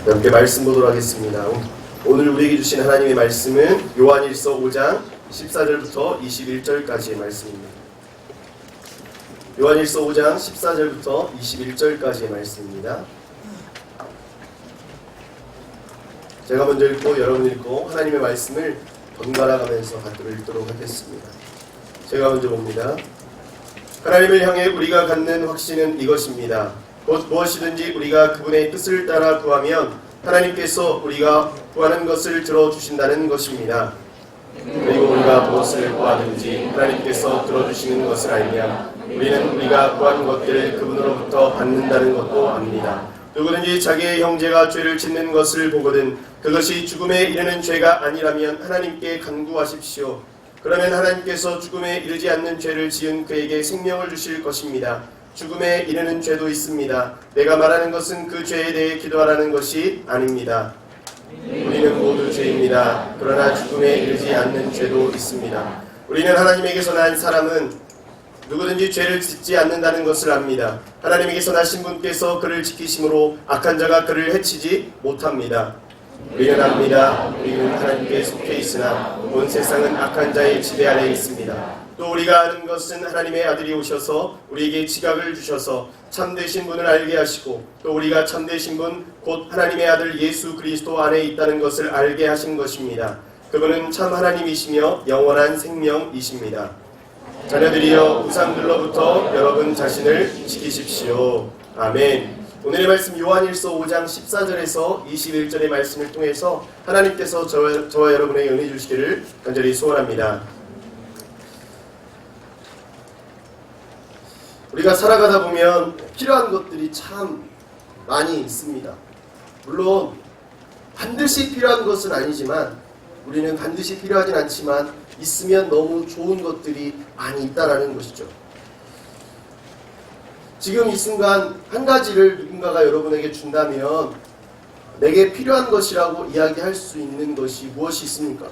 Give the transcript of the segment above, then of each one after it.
함께 말씀 보도록 하겠습니다. 오늘 우리에게 주신 하나님의 말씀은 요한일서 5장 14절부터 21절까지의 말씀입니다. 요한일서 5장 14절부터 21절까지의 말씀입니다. 제가 먼저 읽고 여러분 읽고 하나님의 말씀을 번갈아 가면서 받들어 읽도록 하겠습니다. 제가 먼저 봅니다. 하나님을 향해 우리가 갖는 확신은 이것입니다. 곧 무엇이든지 우리가 그분의 뜻을 따라 구하면 하나님께서 우리가 구하는 것을 들어주신다는 것입니다. 그리고 우리가 무엇을 구하든지 하나님께서 들어주시는 것을 알면 우리는 우리가 구하는 것들을 그분으로부터 받는다는 것도 압니다. 누구든지 자기의 형제가 죄를 짓는 것을 보거든 그것이 죽음에 이르는 죄가 아니라면 하나님께 간구하십시오. 그러면 하나님께서 죽음에 이르지 않는 죄를 지은 그에게 생명을 주실 것입니다. 죽음에 이르는 죄도 있습니다. 내가 말하는 것은 그 죄에 대해 기도하라는 것이 아닙니다. 우리는 모두 죄입니다. 그러나 죽음에 이르지 않는 죄도 있습니다. 우리는 하나님에게서 난 사람은 누구든지 죄를 짓지 않는다는 것을 압니다. 하나님에게서 나신 분께서 그를 지키심으로 악한 자가 그를 해치지 못합니다. 우리는 압니다. 우리는 하나님께 속해 있으나 온 세상은 악한 자의 지배 아래 있습니다. 또 우리가 아는 것은 하나님의 아들이 오셔서 우리에게 지각을 주셔서 참되신 분을 알게 하시고 또 우리가 참되신 분 곧 하나님의 아들 예수 그리스도 안에 있다는 것을 알게 하신 것입니다. 그분은 참 하나님이시며 영원한 생명이십니다. 자녀들이여 우상들로부터 여러분 자신을 지키십시오. 아멘. 오늘의 말씀 요한일서 5장 14절에서 21절의 말씀을 통해서 하나님께서 저와 여러분에게 은혜 주시기를 간절히 소원합니다. 우리가 살아가다 보면 필요한 것들이 참 많이 있습니다. 물론 반드시 필요한 것은 아니지만 우리는 반드시 필요하진 않지만 있으면 너무 좋은 것들이 많이 있다라는 것이죠. 지금 이 순간 한 가지를 누군가가 여러분에게 준다면 내게 필요한 것이라고 이야기할 수 있는 것이 무엇이 있습니까?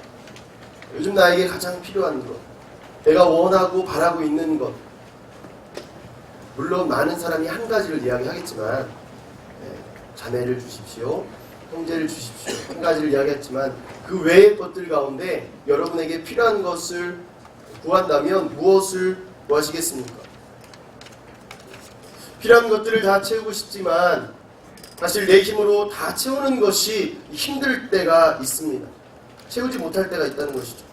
요즘 나에게 가장 필요한 것, 내가 원하고 바라고 있는 것. 물론 많은 사람이 한 가지를 이야기하겠지만 자매를 주십시오, 형제를 주십시오, 한 가지를 이야기했지만 그 외의 것들 가운데 여러분에게 필요한 것을 구한다면 무엇을 구하시겠습니까? 필요한 것들을 다 채우고 싶지만 사실 내 힘으로 다 채우는 것이 힘들 때가 있습니다. 채우지 못할 때가 있다는 것이죠.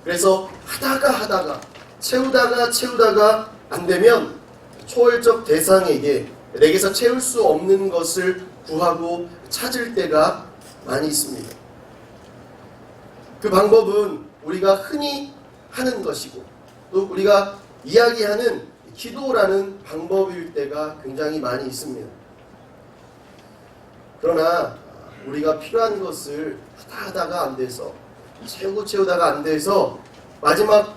그래서 하다가 채우다가 안 되면 초월적 대상에게 내게서 채울 수 없는 것을 구하고 찾을 때가 많이 있습니다. 그 방법은 우리가 흔히 하는 것이고 또 우리가 이야기하는 기도라는 방법일 때가 굉장히 많이 있습니다. 그러나 우리가 필요한 것을 하다가 안 돼서 채우다가 안 돼서 마지막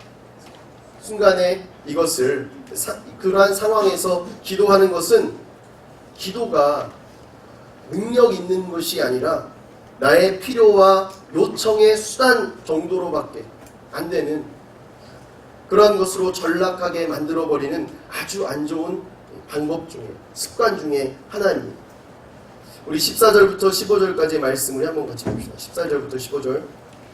순간에 이것을 그러한 상황에서 기도하는 것은 기도가 능력 있는 것이 아니라 나의 필요와 요청의 수단 정도로밖에 안 되는 그러한 것으로 전락하게 만들어버리는 아주 안 좋은 방법 중에 습관 중에 하나입니다. 우리 14절부터 15절까지의 말씀을 한번 같이 봅시다. 14절부터 15절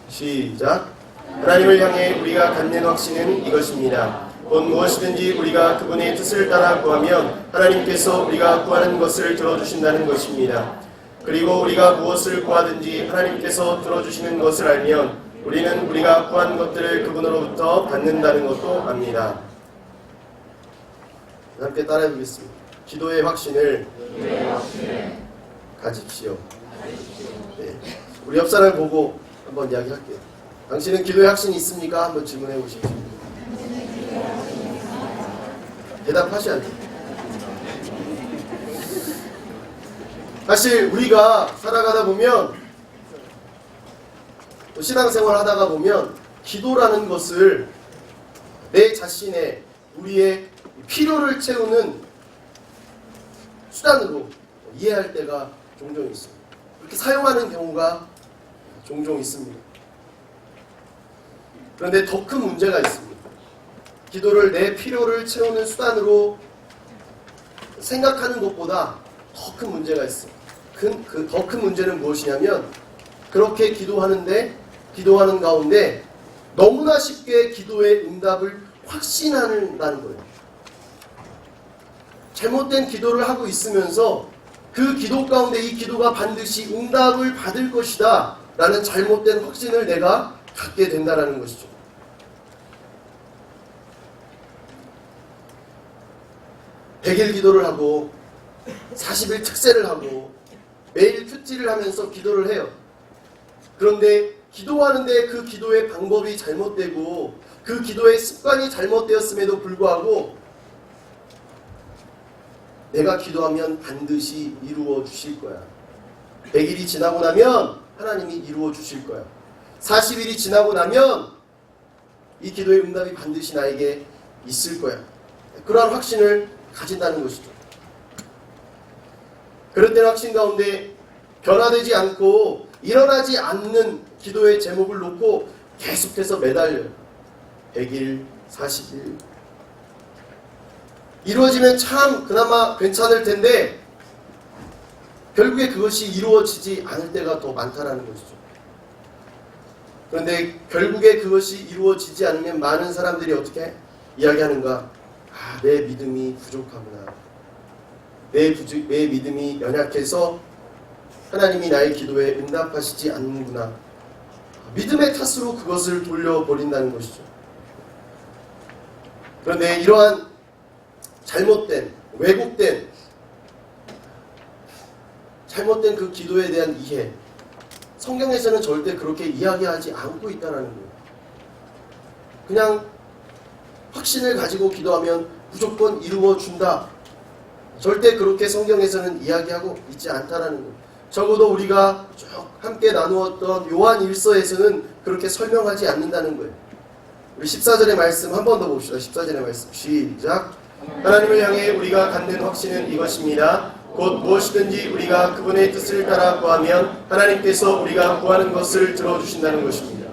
시작. 하나님을 향해 우리가 갖는 확신은 이것입니다. 곧 무엇이든지 우리가 그분의 뜻을 따라 구하면 하나님께서 우리가 구하는 것을 들어주신다는 것입니다. 그리고 우리가 무엇을 구하든지 하나님께서 들어주시는 것을 알면 우리는 우리가 구한 것들을 그분으로부터 받는다는 것도 압니다. 함께 따라해 보겠습니다. 기도의 확신을 가집시오. 네. 우리 옆 사람을 보고 한번 이야기할게요. 당신은 기도의 확신이 있습니까? 한번 질문해 보십시오. 대답하셔야죠. 사실 우리가 살아가다 보면 또 신앙생활 하다가 보면 기도라는 것을 내 자신의 우리의 필요를 채우는 수단으로 이해할 때가 종종 있습니다. 그렇게 사용하는 경우가 종종 있습니다. 그런데 더 큰 문제가 있습니다. 기도를 내 필요를 채우는 수단으로 생각하는 것보다 더 큰 문제가 있습니다. 더 큰 문제는 무엇이냐면 그렇게 기도하는 가운데 너무나 쉽게 기도의 응답을 확신한다는 거예요. 잘못된 기도를 하고 있으면서 그 기도 가운데 이 기도가 반드시 응답을 받을 것이다 라는 잘못된 확신을 내가 갖게 된다는 것이죠. 백일 기도를 하고 40일 특세를 하고 매일 큐티를 하면서 기도를 해요. 그런데 기도하는데 그 기도의 방법이 잘못되고 그 기도의 습관이 잘못되었음에도 불구하고 내가 기도하면 반드시 이루어 주실 거야. 100일이 지나고 나면 하나님이 이루어 주실 거야. 40일이 지나고 나면 이 기도의 응답이 반드시 나에게 있을 거야. 그러한 확신을 가진다는 것이죠. 그런 때는 확신 가운데 변화되지 않고 일어나지 않는 기도의 제목을 놓고 계속해서 매달려요. 100일, 40일. 이루어지면 참 그나마 괜찮을 텐데 결국에 그것이 이루어지지 않을 때가 더 많다는 것이죠. 그런데 결국에 그것이 이루어지지 않으면 많은 사람들이 어떻게 이야기하는가? 내 믿음이 부족하구나. 내 믿음이 연약해서 하나님이 나의 기도에 응답하시지 않는구나. 믿음의 탓으로 그것을 돌려버린다는 것이죠. 그런데 이러한 잘못된, 왜곡된, 잘못된 그 기도에 대한 이해, 성경에서는 절대 그렇게 이야기하지 않고 있다는 거예요. 그냥 확신을 가지고 기도하면 무조건 이루어준다. 절대 그렇게 성경에서는 이야기하고 있지 않다는 거예요. 적어도 우리가 쭉 함께 나누었던 요한 1서에서는 그렇게 설명하지 않는다는 거예요. 우리 14절의 말씀 한 번 더 봅시다. 14절의 말씀 시작. 하나님을 향해 우리가 갖는 확신은 이것입니다. 곧 무엇이든지 우리가 그분의 뜻을 따라 구하면 하나님께서 우리가 구하는 것을 들어주신다는 것입니다.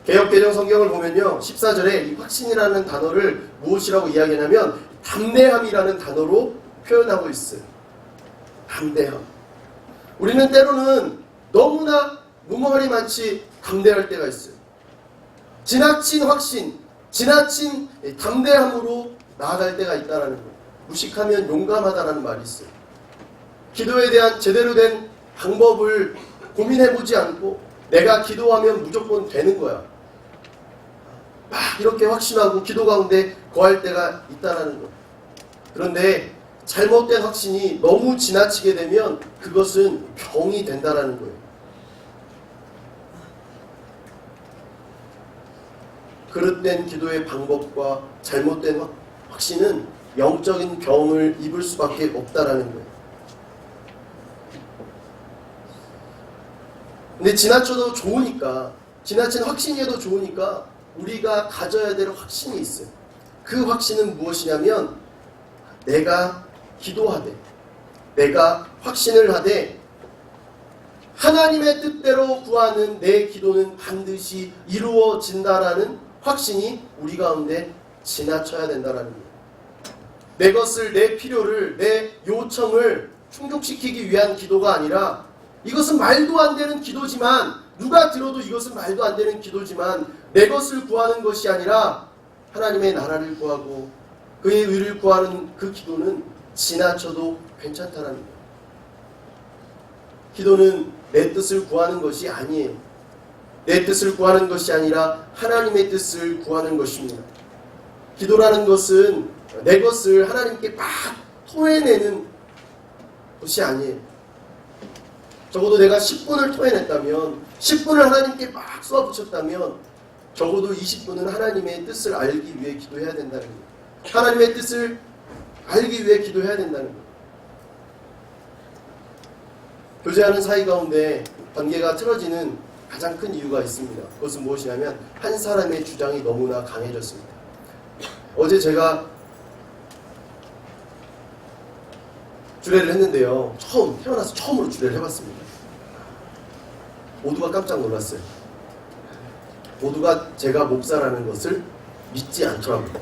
개역개정 성경을 보면요, 14절에 이 확신이라는 단어를 무엇이라고 이야기하냐면 담대함이라는 단어로 표현하고 있어요. 담대함. 우리는 때로는 너무나 무모하리 많지 담대할 때가 있어요. 지나친 확신, 지나친 담대함으로 나아갈 때가 있다는 거예요. 무식하면 용감하다는 말이 있어요. 기도에 대한 제대로 된 방법을 고민해보지 않고 내가 기도하면 무조건 되는 거야. 막 이렇게 확신하고 기도 가운데 거할 때가 있다는 거예요. 그런데 잘못된 확신이 너무 지나치게 되면 그것은 병이 된다는 거예요. 그릇된 기도의 방법과 잘못된 확신은 영적인 병을 입을 수밖에 없다는 거예요. 근데 지나쳐도 좋으니까, 지나친 확신이어도 좋으니까 우리가 가져야 될 확신이 있어요. 그 확신은 무엇이냐면 내가 기도하되, 내가 확신을 하되 하나님의 뜻대로 구하는 내 기도는 반드시 이루어진다라는 확신이 우리 가운데 지나쳐야 된다는 거예요. 내 것을, 내 필요를, 내 요청을 충족시키기 위한 기도가 아니라 이것은 말도 안 되는 기도지만, 누가 들어도 이것은 말도 안 되는 기도지만 내 것을 구하는 것이 아니라 하나님의 나라를 구하고 그의 의를 구하는 그 기도는 지나쳐도 괜찮다는 거예요. 기도는 내 뜻을 구하는 것이 아니에요. 내 뜻을 구하는 것이 아니라 하나님의 뜻을 구하는 것입니다. 기도라는 것은 내 것을 하나님께 막 토해내는 것이 아니에요. 적어도 내가 10분을 토해냈다면, 10분을 하나님께 막 쏘아붙였다면 적어도 20분은 하나님의 뜻을 알기 위해 기도해야 된다는 거예요. 하나님의 뜻을 알기 위해 기도해야 된다는 거예요. 교제하는 사이 가운데 관계가 틀어지는 가장 큰 이유가 있습니다. 그것은 무엇이냐면 한 사람의 주장이 너무나 강해졌습니다. 어제 제가 주례를 했는데요. 태어나서 처음으로 주례를 해봤습니다. 모두가 깜짝 놀랐어요. 모두가 제가 목사라는 것을 믿지 않더라고요.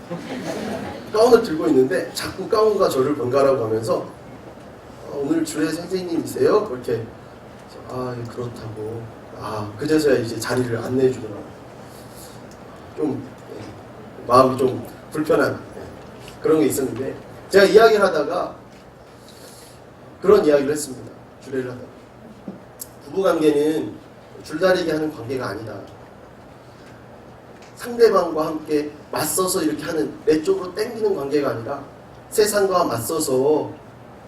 가운을 들고 있는데 자꾸 가운과 저를 번갈아 가면서 오늘 주례 선생님이세요? 그렇게 예, 그렇다고 그제서야 이제 자리를 안내해 주더라고요. 좀 마음이 좀 불편한 그런 게 있었는데 제가 이야기를 하다가 그런 이야기를 했습니다. 주례를 하다가 부부관계는 줄다리기 하는 관계가 아니다. 상대방과 함께 맞서서 이렇게 하는 내 쪽으로 땡기는 관계가 아니라 세상과 맞서서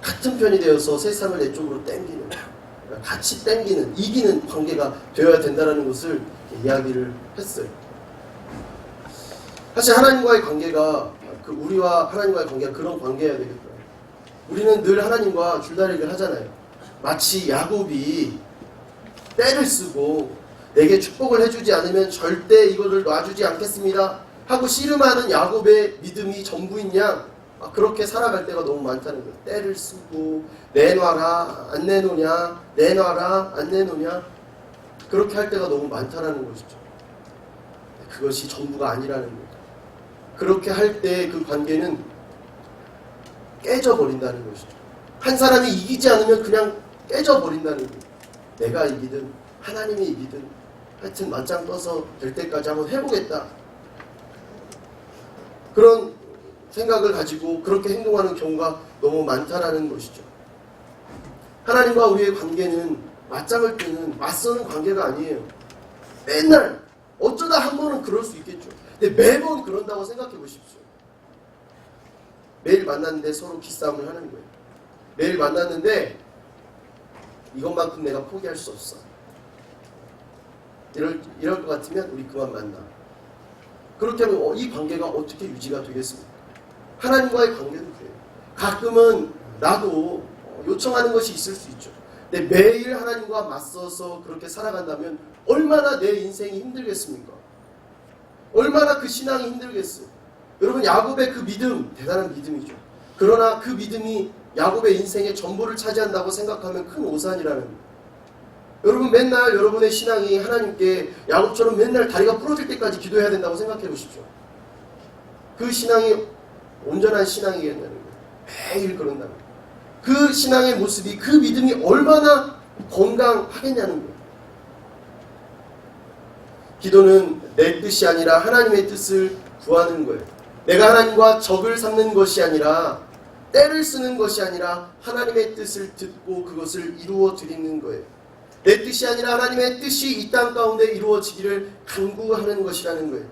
같은 편이 되어서 세상을 내 쪽으로 땡기는, 같이 땡기는, 이기는 관계가 되어야 된다는 것을 이야기를 했어요. 사실 하나님과의 관계가 우리와 하나님과의 관계가 그런 관계여야 되겠다. 우리는 늘 하나님과 줄다리기를 하잖아요. 마치 야곱이 때를 쓰고 내게 축복을 해주지 않으면 절대 이거를 놔주지 않겠습니다 하고 씨름하는 야곱의 믿음이 전부인 양 그렇게 살아갈 때가 너무 많다는 거예요. 때를 쓰고 내놔라 안 내놓냐, 내놔라 안 내놓냐, 그렇게 할 때가 너무 많다는 것이죠. 그것이 전부가 아니라는 거예요. 그렇게 할 때 그 관계는 깨져버린다는 것이죠. 한 사람이 이기지 않으면 그냥 깨져버린다는 거예요. 내가 이기든 하나님이 이기든 하여튼 맞짱 떠서 될 때까지 한번 해보겠다. 그런 생각을 가지고 그렇게 행동하는 경우가 너무 많다라는 것이죠. 하나님과 우리의 관계는 맞짱을 뜨는 맞서는 관계가 아니에요. 맨날 어쩌다 한 번은 그럴 수 있겠죠. 근데 매번 그런다고 생각해 보십시오. 매일 만났는데 서로 기싸움을 하는 거예요. 매일 만났는데 이것만큼 내가 포기할 수 없어. 이럴 것 같으면 우리 그만 만나. 그렇게 하면 이 관계가 어떻게 유지가 되겠습니까? 하나님과의 관계도 그래요. 가끔은 나도 요청하는 것이 있을 수 있죠. 근데 매일 하나님과 맞서서 그렇게 살아간다면 얼마나 내 인생이 힘들겠습니까? 얼마나 그 신앙이 힘들겠어요. 여러분, 야곱의 그 믿음 대단한 믿음이죠. 그러나 그 믿음이 야곱의 인생의 전부를 차지한다고 생각하면 큰 오산이라는 거예요. 여러분, 맨날 여러분의 신앙이 하나님께 야곱처럼 맨날 다리가 부러질 때까지 기도해야 된다고 생각해 보십시오. 그 신앙이 온전한 신앙이겠냐는 거예요. 매일 그런다는 거예요. 그 신앙의 모습이, 그 믿음이 얼마나 건강하겠냐는 거예요. 기도는 내 뜻이 아니라 하나님의 뜻을 구하는 거예요. 내가 하나님과 적을 삼는 것이 아니라, 때를 쓰는 것이 아니라 하나님의 뜻을 듣고 그것을 이루어 드리는 거예요. 내 뜻이 아니라 하나님의 뜻이 이 땅 가운데 이루어지기를 간구하는 것이라는 거예요.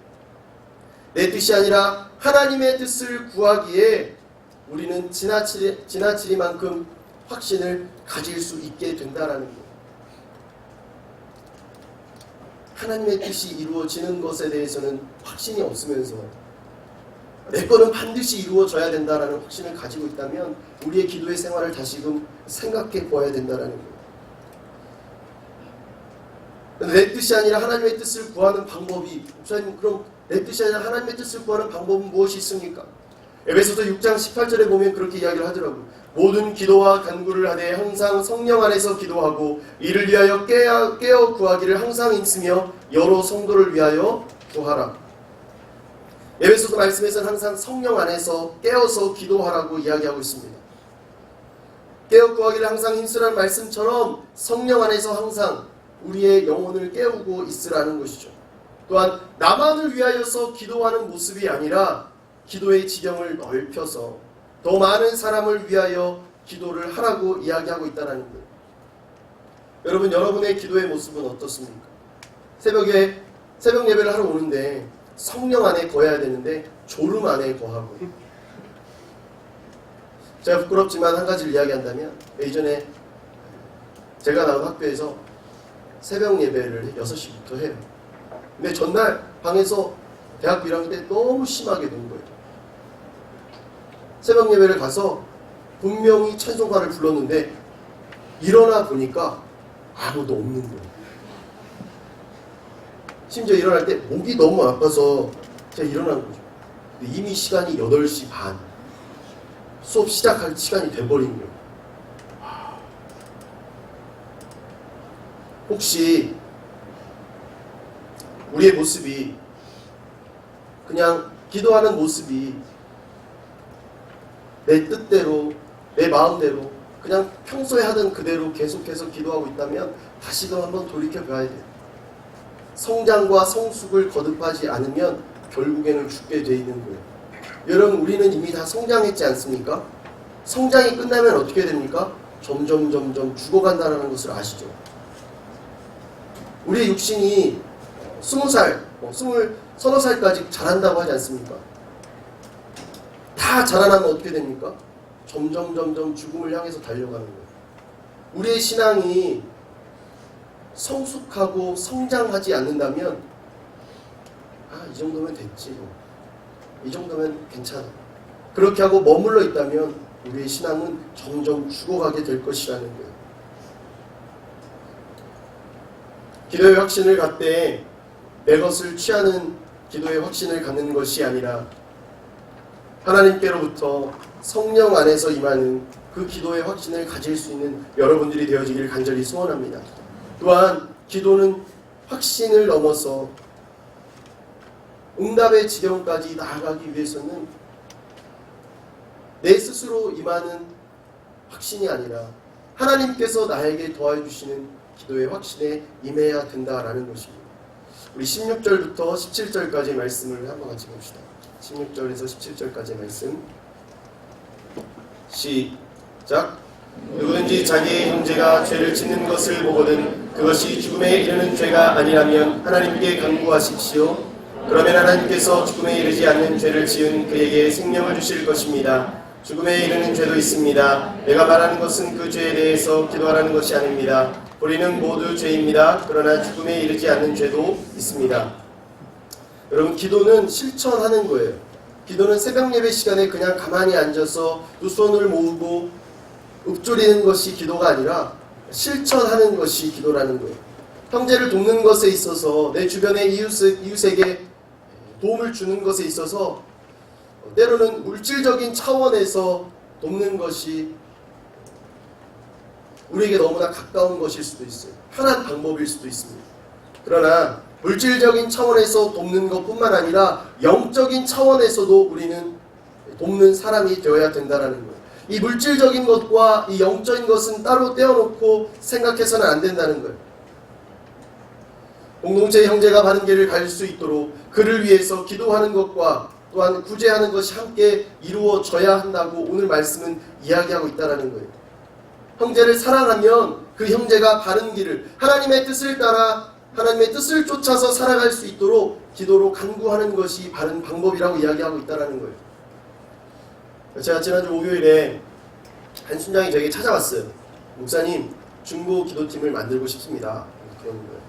내 뜻이 아니라 하나님의 뜻을 구하기에 우리는 지나치리만큼 확신을 가질 수 있게 된다라는 거예요. 하나님의 뜻이 이루어지는 것에 대해서는 확신이 없으면서 내 거는 반드시 이루어져야 된다라는 확신을 가지고 있다면 우리의 기도의 생활을 다시금 생각해 보아야 된다라는 거예요. 내 뜻이 아니라 하나님의 뜻을 구하는 방법이, 목사님, 그럼 내 뜻이 아니라 하나님의 뜻을 구하는 방법은 무엇이 있습니까? 에베소서 6장 18절에 보면 그렇게 이야기를 하더라고요. 모든 기도와 간구를 하되 항상 성령 안에서 기도하고 이를 위하여 깨어 구하기를 항상 힘쓰며 여러 성도를 위하여 구하라. 에베소서 말씀에서는 항상 성령 안에서 깨어서 기도하라고 이야기하고 있습니다. 깨어 구하기를 항상 힘쓰라는 말씀처럼 성령 안에서 항상 우리의 영혼을 깨우고 있으라는 것이죠. 또한 나만을 위하여서 기도하는 모습이 아니라 기도의 지경을 넓혀서 더 많은 사람을 위하여 기도를 하라고 이야기하고 있다는 거예요. 여러분, 여러분의 기도의 모습은 어떻습니까? 새벽 예배를 하러 오는데 성령 안에 거해야 되는데 졸음 안에 거하고, 제가 부끄럽지만 한 가지를 이야기한다면, 예전에 제가 나온 학교에서 새벽 예배를 6시부터 해요. 근데 전날 방에서 대학교 1학년 때 너무 심하게 논 거예요. 새벽 예배를 가서 분명히 찬송가를 불렀는데 일어나 보니까 아무도 없는 거예요. 심지어 일어날 때 목이 너무 아파서 제가 일어난 거죠. 근데 이미 시간이 8시 반, 수업 시작할 시간이 돼버린 거예요. 혹시 우리의 모습이, 그냥 기도하는 모습이 내 뜻대로, 내 마음대로 그냥 평소에 하던 그대로 계속해서 기도하고 있다면 다시금 한번 돌이켜 봐야 돼요. 성장과 성숙을 거듭하지 않으면 결국에는 죽게 돼 있는 거예요. 여러분, 우리는 이미 다 성장했지 않습니까? 성장이 끝나면 어떻게 됩니까? 점점 죽어간다는 것을 아시죠? 우리의 육신이 20살, 서너 살까지 자란다고 하지 않습니까? 다 자라나면 어떻게 됩니까? 점점 죽음을 향해서 달려가는 거예요. 우리의 신앙이 성숙하고 성장하지 않는다면 이 정도면 됐지, 이 정도면 괜찮아, 그렇게 하고 머물러 있다면 우리의 신앙은 점점 죽어가게 될 것이라는 거예요. 기도의 확신을 갖되 내 것을 취하는 기도의 확신을 갖는 것이 아니라 하나님께로부터 성령 안에서 임하는 그 기도의 확신을 가질 수 있는 여러분들이 되어지기를 간절히 소원합니다. 또한 기도는 확신을 넘어서 응답의 지경까지 나아가기 위해서는 내 스스로 임하는 확신이 아니라 하나님께서 나에게 도와주시는 기도의 확신에 임해야 된다라는 것입니다. 우리 16절부터 17절까지 말씀을 한번 같이 봅시다. 16절에서 17절까지 말씀 시작. 누구든지 자기의 형제가 죄를 짓는 것을 보거든 그것이 죽음에 이르는 죄가 아니라면 하나님께 간구하십시오. 그러면 하나님께서 죽음에 이르지 않는 죄를 지은 그에게 생명을 주실 것입니다. 죽음에 이르는 죄도 있습니다. 내가 말하는 것은 그 죄에 대해서 기도하라는 것이 아닙니다. 우리는 모두 죄입니다. 그러나 죽음에 이르지 않는 죄도 있습니다. 여러분, 기도는 실천하는 거예요. 기도는 새벽 예배 시간에 그냥 가만히 앉아서 두 손을 모으고 읊조리는 것이 기도가 아니라 실천하는 것이 기도라는 거예요. 형제를 돕는 것에 있어서 내 주변의 이웃에게 도움을 주는 것에 있어서 때로는 물질적인 차원에서 돕는 것이 우리에게 너무나 가까운 것일 수도 있어요. 편한 방법일 수도 있습니다. 그러나 물질적인 차원에서 돕는 것뿐만 아니라 영적인 차원에서도 우리는 돕는 사람이 되어야 된다는 거예요. 이 물질적인 것과 이 영적인 것은 따로 떼어놓고 생각해서는 안 된다는 거예요. 공동체 형제가 바른 길을 갈 수 있도록 그를 위해서 기도하는 것과 또한 구제하는 것이 함께 이루어져야 한다고 오늘 말씀은 이야기하고 있다는 거예요. 형제를 사랑하면 그 형제가 바른 길을, 하나님의 뜻을 따라 하나님의 뜻을 쫓아서 살아갈 수 있도록 기도로 간구하는 것이 바른 방법이라고 이야기하고 있다는 거예요. 제가 지난주 목요일에 한 순장이 저에게 찾아왔어요. 목사님, 중보 기도팀을 만들고 싶습니다. 그런 거예요.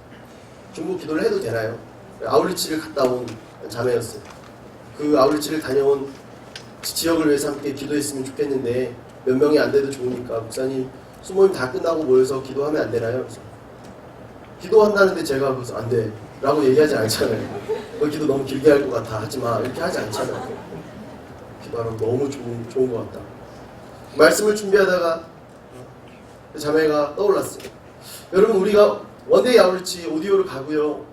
중보 기도를 해도 되나요? 아울리치를 갔다 온 자매였어요. 그 아울리치를 다녀온 지역을 위해서 함께 기도했으면 좋겠는데 몇 명이 안 돼도 좋으니까 목사님, 수모임 다 끝나고 모여서 기도하면 안 되나요? 그래서 기도한다는데 제가 그래서 안 돼 라고 얘기하지 않잖아요. 기도 너무 길게 할 것 같아, 하지마, 이렇게 하지 않잖아요. 기도하면 너무 좋은 것 같다. 말씀을 준비하다가 자매가 떠올랐어요. 여러분, 우리가 원데이 아울리치 오디오를 가고요,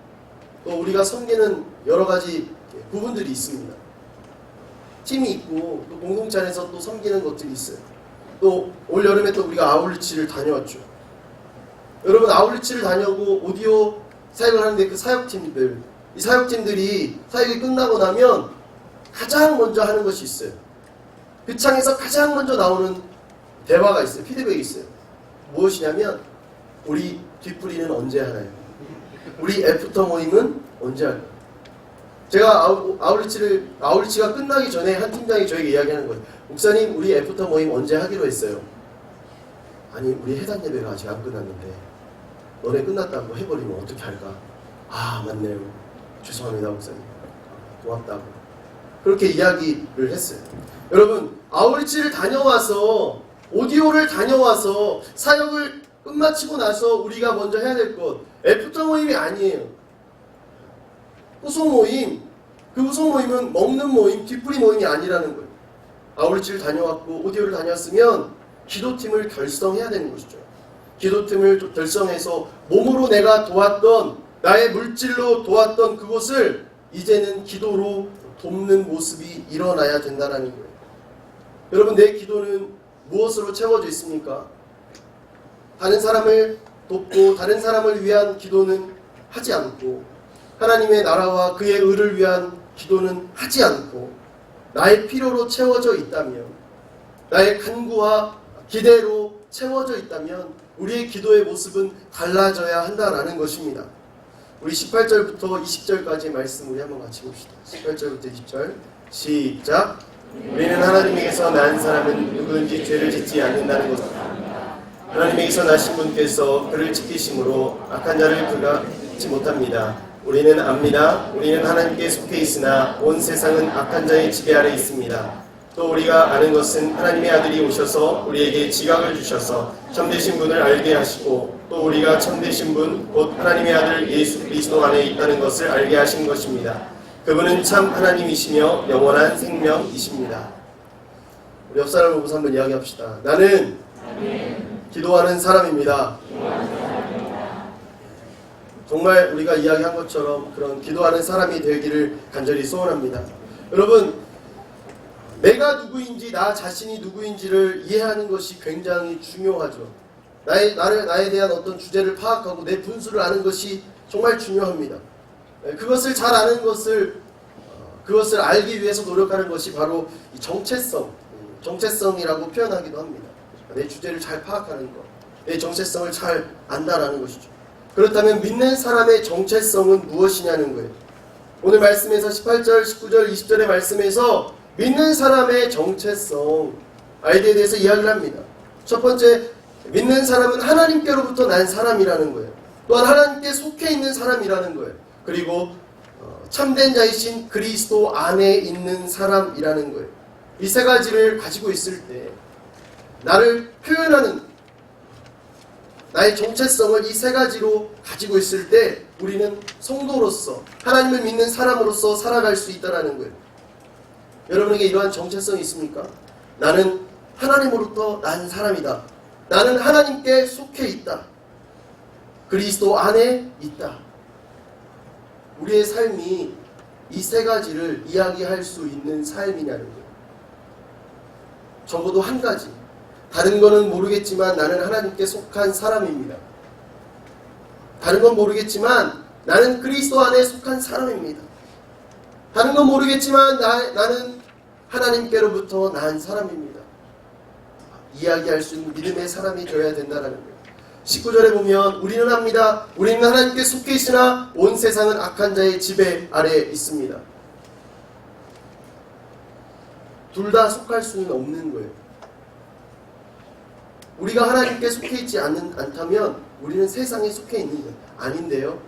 또 우리가 섬기는 여러 가지 부분들이 있습니다. 팀이 있고 또 공동체 안에서 또 섬기는 것들이 있어요. 또 올 여름에 또 우리가 아울리치를 다녀왔죠. 여러분, 아울리치를 다녀오고 오디오 사역을 하는데 그 사역팀들, 이 사역팀들이 사역이 끝나고 나면 가장 먼저 하는 것이 있어요. 그 창에서 가장 먼저 나오는 대화가 있어요. 피드백이 있어요. 무엇이냐면, 우리 뒤풀이는 언제 하나요? 우리 애프터 모임은 언제 할까요? 제가 아울리치가 끝나기 전에 한 팀장이 저에게 이야기하는 거예요. 목사님, 우리 애프터 모임 언제 하기로 했어요? 아니, 우리 해당 예배가 아직 안 끝났는데 너네 끝났다고 해버리면 어떻게 할까? 아, 맞네요. 죄송합니다, 목사님. 고맙다고. 그렇게 이야기를 했어요. 여러분, 아울리치를 다녀와서, 오디오를 다녀와서 사역을 끝마치고 나서 우리가 먼저 해야 될 것, 애프터 모임이 아니에요. 후속 모임, 그 후속 모임은 먹는 모임, 뒤풀이 모임이 아니라는 거예요. 아울리치를 다녀왔고 오디오를 다녀왔으면 기도팀을 결성해야 되는 것이죠. 기도팀을 결성해서 몸으로 내가 도왔던, 나의 물질로 도왔던 그곳을 이제는 기도로 돕는 모습이 일어나야 된다는 거예요. 여러분, 내 기도는 무엇으로 채워져 있습니까? 다른 사람을 돕고 다른 사람을 위한 기도는 하지 않고 하나님의 나라와 그의 의를 위한 기도는 하지 않고 나의 필요로 채워져 있다면 나의 간구와 기대로 채워져 있다면 우리의 기도의 모습은 달라져야 한다라는 것입니다. 우리 18절부터 20절까지의 말씀 우리 한번 같이 봅시다. 18절부터 20절 시작. 우리는 하나님에게서 난 사람은 누구든지 죄를 짓지 않는다는 것을 하나님에게서 나신 분께서 그를 지키심으로 악한 자를 그가 짓지 못합니다. 우리는 압니다. 우리는 하나님께 속해 있으나 온 세상은 악한 자의 지배 아래 있습니다. 또 우리가 아는 것은 하나님의 아들이 오셔서 우리에게 지각을 주셔서 참되신 분을 알게 하시고 또 우리가 참되신 분 곧 하나님의 아들 예수 그리스도 안에 있다는 것을 알게 하신 것입니다. 그분은 참 하나님이시며 영원한 생명이십니다. 우리 옆 사람을 보고서 한번 이야기합시다. 나는 기도하는 사람입니다. 정말 우리가 이야기한 것처럼 그런 기도하는 사람이 되기를 간절히 소원합니다. 여러분, 내가 누구인지 나 자신이 누구인지를 이해하는 것이 굉장히 중요하죠. 나에 대한 어떤 주제를 파악하고 내 분수를 아는 것이 정말 중요합니다. 그것을 잘 아는 그것을 알기 위해서 노력하는 것이 바로 이 정체성이라고 표현하기도 합니다. 내 주제를 잘 파악하는 것, 내 정체성을 잘 안다라는 것이죠. 그렇다면 믿는 사람의 정체성은 무엇이냐는 거예요. 오늘 말씀에서 18절, 19절, 20절의 말씀에서 믿는 사람의 정체성, 아이디어에 대해서 이야기를 합니다. 첫 번째, 믿는 사람은 하나님께로부터 난 사람이라는 거예요. 또한 하나님께 속해 있는 사람이라는 거예요. 그리고 참된 자이신 그리스도 안에 있는 사람이라는 거예요. 이 세 가지를 가지고 있을 때 나를 표현하는 나의 정체성을 이 세 가지로 가지고 있을 때 우리는 성도로서 하나님을 믿는 사람으로서 살아갈 수 있다는 거예요. 여러분에게 이러한 정체성이 있습니까? 나는 하나님으로부터 난 사람이다. 나는 하나님께 속해 있다. 그리스도 안에 있다. 우리의 삶이 이 세 가지를 이야기할 수 있는 삶이냐는 거예요. 적어도 한 가지. 다른 거는 모르겠지만 나는 하나님께 속한 사람입니다. 다른 건 모르겠지만 나는 그리스도 안에 속한 사람입니다. 다른 건 모르겠지만 나는 하나님께로부터 난 사람입니다. 이야기할 수 있는 믿음의 사람이 되어야 된다는 거예요. 19절에 보면 우리는 압니다. 우리는 하나님께 속해 있으나 온 세상은 악한 자의 지배 아래에 있습니다. 둘 다 속할 수는 없는 거예요. 우리가 하나님께 속해 있지 않다면 우리는 세상에 속해 있는 거예요. 아닌데요.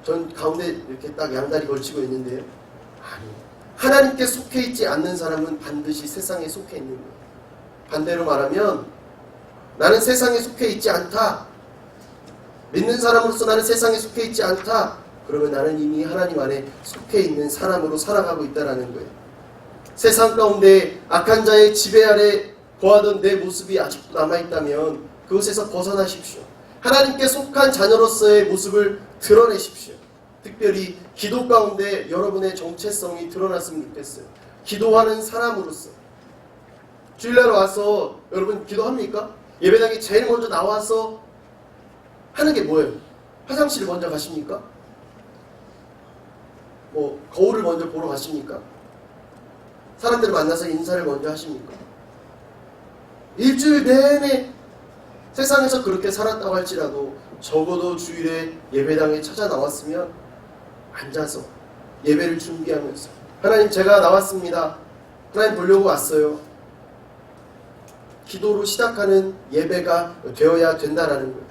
전 가운데 이렇게 딱 양다리 걸치고 있는데요. 아니에요. 하나님께 속해 있지 않는 사람은 반드시 세상에 속해 있는 거예요. 반대로 말하면 나는 세상에 속해 있지 않다. 믿는 사람으로서 나는 세상에 속해 있지 않다. 그러면 나는 이미 하나님 안에 속해 있는 사람으로 살아가고 있다는 거예요. 세상 가운데 악한 자의 지배 아래 거하던 내 모습이 아직도 남아있다면 그것에서 벗어나십시오. 하나님께 속한 자녀로서의 모습을 드러내십시오. 특별히 기도 가운데 여러분의 정체성이 드러났으면 좋겠어요. 기도하는 사람으로서. 주일날 와서 여러분 기도합니까? 예배당에 제일 먼저 나와서 하는 게 뭐예요? 화장실 먼저 가십니까? 거울을 먼저 보러 가십니까? 사람들을 만나서 인사를 먼저 하십니까? 일주일 내내 세상에서 그렇게 살았다고 할지라도 적어도 주일에 예배당에 찾아 나왔으면 앉아서 예배를 준비하면서 하나님 제가 나왔습니다. 하나님 보려고 왔어요. 기도로 시작하는 예배가 되어야 된다는 거예요.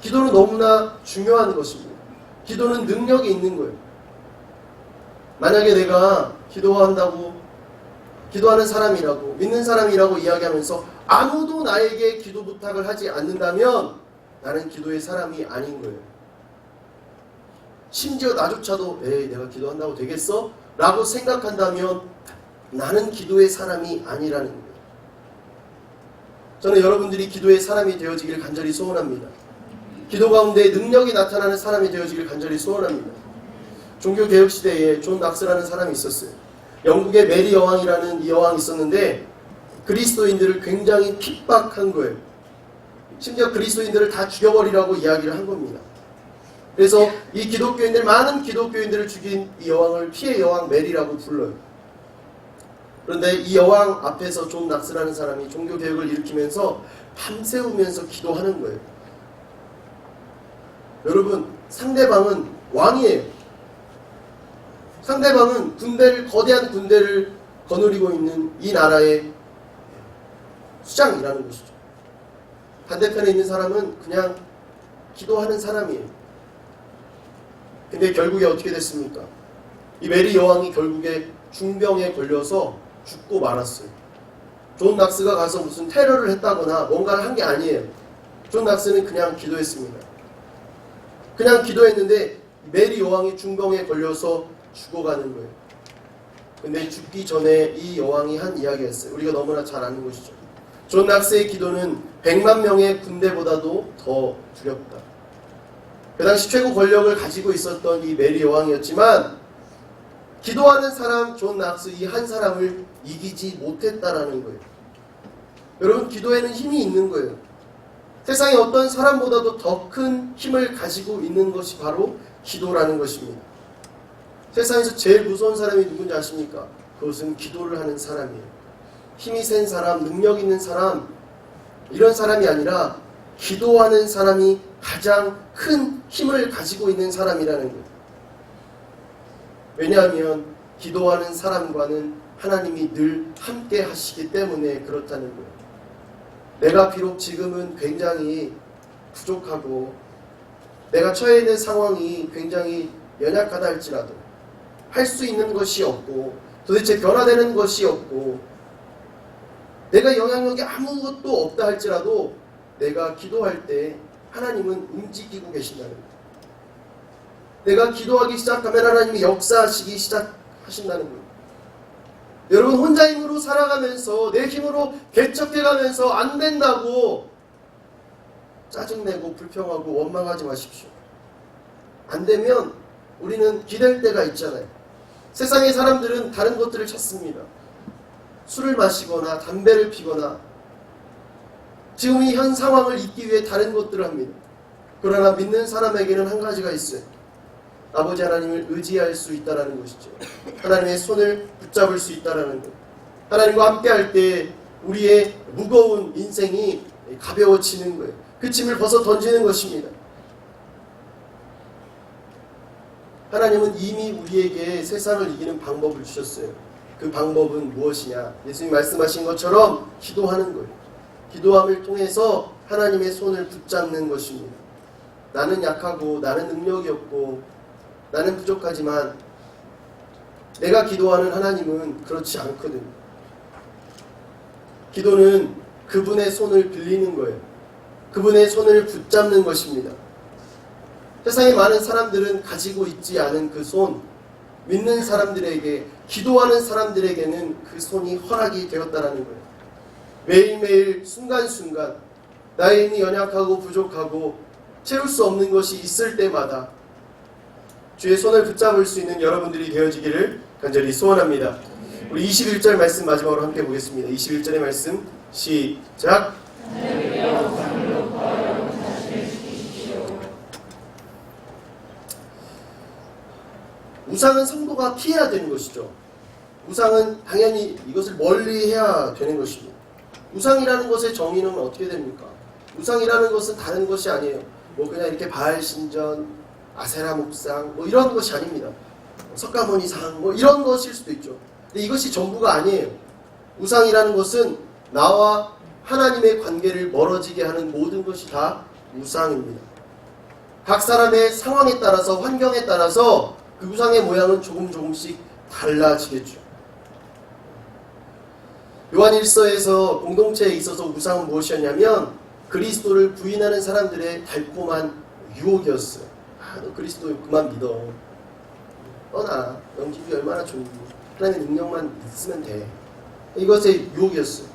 기도는 너무나 중요한 것입니다. 기도는 능력이 있는 거예요. 만약에 내가 기도하는 사람이라고 믿는 사람이라고 이야기하면서 아무도 나에게 기도 부탁을 하지 않는다면 나는 기도의 사람이 아닌 거예요. 심지어 나조차도 내가 기도한다고 되겠어? 라고 생각한다면 나는 기도의 사람이 아니라는 거예요. 저는 여러분들이 기도의 사람이 되어지길 간절히 소원합니다. 기도 가운데 능력이 나타나는 사람이 되어지길 간절히 소원합니다. 종교개혁시대에 존 낙스라는 사람이 있었어요. 영국의 메리 여왕이라는 이 여왕이 있었는데 그리스도인들을 굉장히 핍박한 거예요. 심지어 그리스도인들을 다 죽여버리라고 이야기를 한 겁니다. 그래서 이 기독교인들, 많은 기독교인들을 죽인 이 여왕을 피해 여왕 메리라고 불러요. 그런데 이 여왕 앞에서 존 낙스라는 사람이 종교개혁을 일으키면서 밤새우면서 기도하는 거예요. 여러분, 상대방은 왕이에요. 상대방은 거대한 군대를 거느리고 있는 이 나라의 수장이라는 것이죠. 반대편에 있는 사람은 그냥 기도하는 사람이에요. 근데 결국에 어떻게 됐습니까? 이 메리 여왕이 결국에 중병에 걸려서 죽고 말았어요. 존 낙스가 가서 무슨 테러를 했다거나 뭔가를 한 게 아니에요. 존 낙스는 그냥 기도했습니다. 그냥 기도했는데 메리 여왕이 중병에 걸려서 죽어가는 거예요. 근데 죽기 전에 이 여왕이 한 이야기였어요. 우리가 너무나 잘 아는 것이죠. 존 낙스의 기도는 100만 명의 군대보다도 더 두렵다. 그 당시 최고 권력을 가지고 있었던 이 메리 여왕이었지만 기도하는 사람 존 낙스 이 한 사람을 이기지 못했다라는 거예요. 여러분, 기도에는 힘이 있는 거예요. 세상에 어떤 사람보다도 더 큰 힘을 가지고 있는 것이 바로 기도라는 것입니다. 세상에서 제일 무서운 사람이 누군지 아십니까? 그것은 기도를 하는 사람이에요. 힘이 센 사람, 능력 있는 사람, 이런 사람이 아니라 기도하는 사람이 가장 큰 힘을 가지고 있는 사람이라는 거예요. 왜냐하면 기도하는 사람과는 하나님이 늘 함께 하시기 때문에 그렇다는 거예요. 내가 비록 지금은 굉장히 부족하고 내가 처해 있는 상황이 굉장히 연약하다 할지라도 할 수 있는 것이 없고 도대체 변화되는 것이 없고 내가 영향력이 아무것도 없다 할지라도 내가 기도할 때 하나님은 움직이고 계신다는 거예요. 내가 기도하기 시작하면 하나님이 역사하시기 시작하신다는 거예요. 여러분, 혼자 힘으로 살아가면서 내 힘으로 개척해가면서 안 된다고 짜증내고 불평하고 원망하지 마십시오. 안 되면 우리는 기댈 때가 있잖아요. 세상의 사람들은 다른 것들을 찾습니다. 술을 마시거나 담배를 피거나 지금 이 현 상황을 잊기 위해 다른 것들을 합니다. 그러나 믿는 사람에게는 한 가지가 있어요. 아버지 하나님을 의지할 수 있다는 것이죠. 하나님의 손을 붙잡을 수 있다는 것. 하나님과 함께 할 때 우리의 무거운 인생이 가벼워지는 거예요. 그 짐을 벗어 던지는 것입니다. 하나님은 이미 우리에게 세상을 이기는 방법을 주셨어요. 그 방법은 무엇이냐? 예수님 말씀하신 것처럼 기도하는 거예요. 기도함을 통해서 하나님의 손을 붙잡는 것입니다. 나는 약하고 나는 능력이 없고 나는 부족하지만 내가 기도하는 하나님은 그렇지 않거든요. 기도는 그분의 손을 빌리는 거예요. 그분의 손을 붙잡는 것입니다. 세상에 많은 사람들은 가지고 있지 않은 그 손, 믿는 사람들에게, 기도하는 사람들에게는 그 손이 허락이 되었다는 거예요. 매일매일 순간순간 나의 힘이 연약하고 부족하고 채울 수 없는 것이 있을 때마다 주의 손을 붙잡을 수 있는 여러분들이 되어지기를 간절히 소원합니다. 우리 21절 말씀 마지막으로 함께 보겠습니다. 21절의 말씀 시작. 우상은 성도가 피해야 되는 것이죠. 우상은 당연히 이것을 멀리 해야 되는 것입니다. 우상이라는 것의 정의는 어떻게 됩니까? 우상이라는 것은 다른 것이 아니에요. 뭐 그냥 이렇게 바알 신전, 아세라 목상 뭐 이런 것이 아닙니다. 석가모니상 뭐 이런 것일 수도 있죠. 근데 이것이 전부가 아니에요. 우상이라는 것은 나와 하나님의 관계를 멀어지게 하는 모든 것이 다 우상입니다. 각 사람의 상황에 따라서 환경에 따라서 그 우상의 모양은 조금씩 달라지겠죠. 요한 1서에서 공동체에 있어서 우상은 무엇이었냐면 그리스도를 부인하는 사람들의 달콤한 유혹이었어요. 너 그리스도 그만 믿어. 떠나. 영집이 얼마나 좋니. 하나님의 능력만 믿으면 돼. 이것의 유혹이었어요.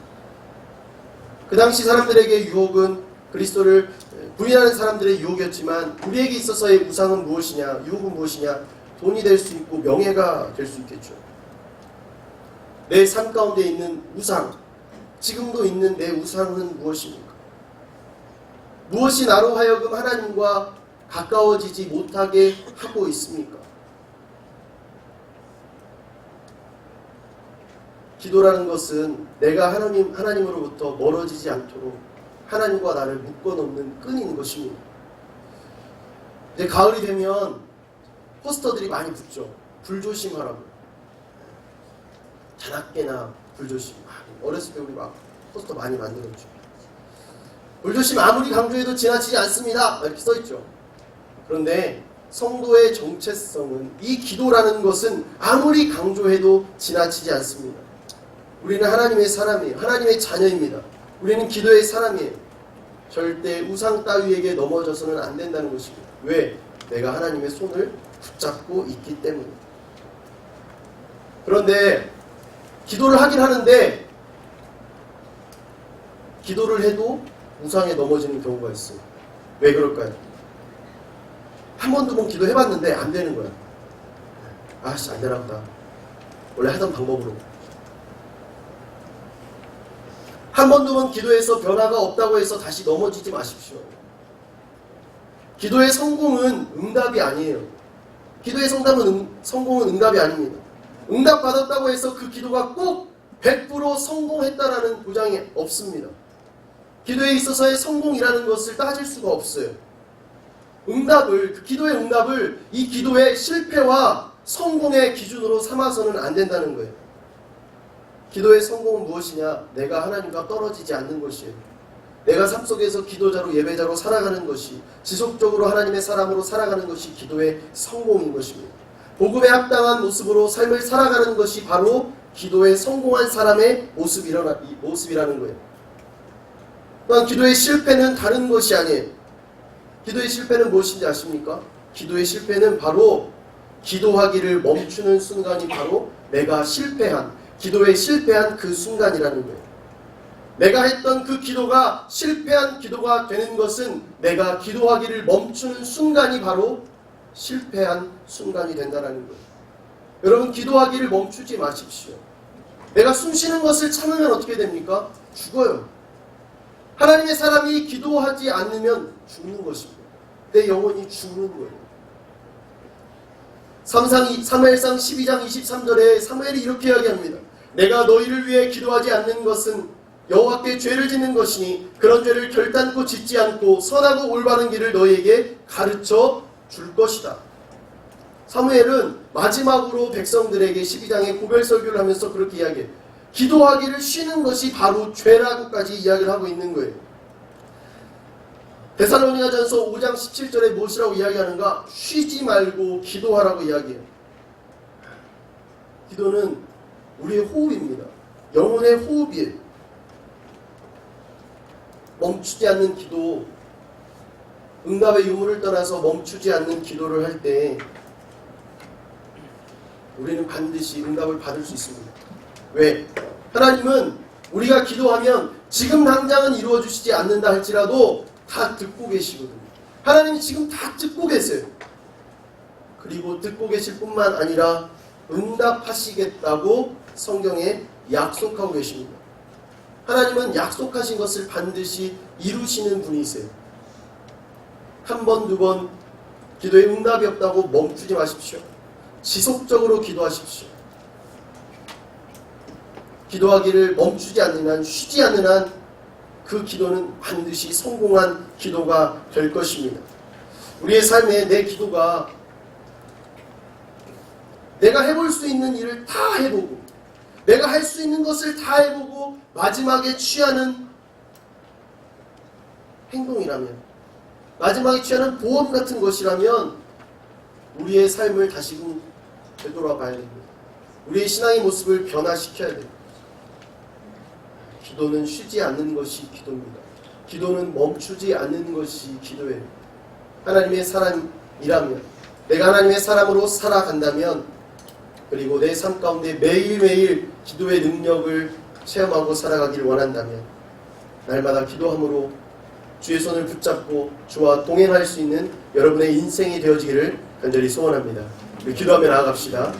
그 당시 사람들에게 유혹은 그리스도를 부인하는 사람들의 유혹이었지만 우리에게 있어서의 우상은 무엇이냐? 유혹은 무엇이냐? 돈이 될 수 있고 명예가 될 수 있겠죠. 내 삶 가운데 있는 우상, 지금도 있는 내 우상은 무엇입니까? 무엇이 나로 하여금 하나님과 가까워지지 못하게 하고 있습니까? 기도라는 것은 내가 하나님으로부터 멀어지지 않도록 하나님과 나를 묶어놓는 끈인 것입니다. 이제 가을이 되면 포스터들이 많이 붙죠. 불조심하라고. 자나깨나 불조심. 어렸을 때 우리 막 포스터 많이 만들었죠. 불조심 아무리 강조해도 지나치지 않습니다. 이렇게 써있죠. 그런데 성도의 정체성은, 이 기도라는 것은 아무리 강조해도 지나치지 않습니다. 우리는 하나님의 사람이에요. 하나님의 자녀입니다. 우리는 기도의 사람이에요. 절대 우상 따위에게 넘어져서는 안 된다는 것입니다. 왜? 내가 하나님의 손을 붙잡고 있기 때문에. 그런데 기도를 하긴 하는데 기도를 해도 우상에 넘어지는 경우가 있어요. 왜 그럴까요? 한 번, 두 번 기도해봤는데 안 되는 거야. 아씨, 안 되나 보다. 원래 하던 방법으로. 한 번, 두 번 기도해서 변화가 없다고 해서 다시 넘어지지 마십시오. 기도의 성공은 응답이 아니에요. 기도의 성공은 응답이 아닙니다. 응답 받았다고 해서 그 기도가 꼭 100% 성공했다라는 보장이 없습니다. 기도에 있어서의 성공이라는 것을 따질 수가 없어요. 그 기도의 응답을 이 기도의 실패와 성공의 기준으로 삼아서는 안 된다는 거예요. 기도의 성공은 무엇이냐? 내가 하나님과 떨어지지 않는 것이에요. 내가 삶 속에서 기도자로, 예배자로 살아가는 것이, 지속적으로 하나님의 사람으로 살아가는 것이 기도의 성공인 것입니다. 복음에 합당한 모습으로 삶을 살아가는 것이 바로 기도에 성공한 사람의 모습이라는 거예요. 또한 기도의 실패는 다른 것이 아니에요. 기도의 실패는 무엇인지 아십니까? 기도의 실패는 바로 기도하기를 멈추는 순간이 바로 내가 기도에 실패한 그 순간이라는 거예요. 내가 했던 그 기도가 실패한 기도가 되는 것은 내가 기도하기를 멈추는 순간이 바로 실패한 순간이 된다는 거예요. 여러분, 기도하기를 멈추지 마십시오. 내가 숨 쉬는 것을 참으면 어떻게 됩니까? 죽어요. 하나님의 사람이 기도하지 않으면 죽는 것입니다. 내 영혼이 죽는 거예요. 사무엘상 12장 23절에 사무엘이 이렇게 이야기합니다. 내가 너희를 위해 기도하지 않는 것은 여호와께 죄를 짓는 것이니 그런 죄를 결단코 짓지 않고 선하고 올바른 길을 너희에게 가르쳐 줄 것이다. 사무엘은 마지막으로 백성들에게 12장에 고별설교를 하면서 그렇게 이야기해요. 기도하기를 쉬는 것이 바로 죄라고까지 이야기를 하고 있는 거예요. 데살로니가전서 5장 17절에 무엇이라고 이야기하는가? 쉬지 말고 기도하라고 이야기해요. 기도는 우리의 호흡입니다. 영혼의 호흡이에요. 멈추지 않는 기도, 응답의 유무를 떠나서 멈추지 않는 기도를 할 때 우리는 반드시 응답을 받을 수 있습니다. 왜? 하나님은 우리가 기도하면 지금 당장은 이루어주시지 않는다 할지라도 다 듣고 계시거든요. 하나님이 지금 다 듣고 계세요. 그리고 듣고 계실 뿐만 아니라 응답하시겠다고 성경에 약속하고 계십니다. 하나님은 약속하신 것을 반드시 이루시는 분이세요. 한 번, 두 번 기도에 응답이 없다고 멈추지 마십시오. 지속적으로 기도하십시오. 기도하기를 멈추지 않는 한, 쉬지 않는 한 그 기도는 반드시 성공한 기도가 될 것입니다. 우리의 삶에 내 기도가 내가 해볼 수 있는 일을 다 해보고 내가 할 수 있는 것을 다 해보고 마지막에 취하는 행동이라면, 마지막에 취하는 보험 같은 것이라면 우리의 삶을 다시금 되돌아봐야 됩니다. 우리의 신앙의 모습을 변화시켜야 됩니다. 기도는 쉬지 않는 것이 기도입니다. 기도는 멈추지 않는 것이 기도예요. 하나님의 사람이라면, 내가 하나님의 사람으로 살아간다면, 그리고 내 삶 가운데 매일매일 기도의 능력을 체험하고 살아가길 원한다면 날마다 기도함으로 주의 손을 붙잡고 주와 동행할 수 있는 여러분의 인생이 되어지기를 간절히 소원합니다. 우리 기도하며 나아갑시다.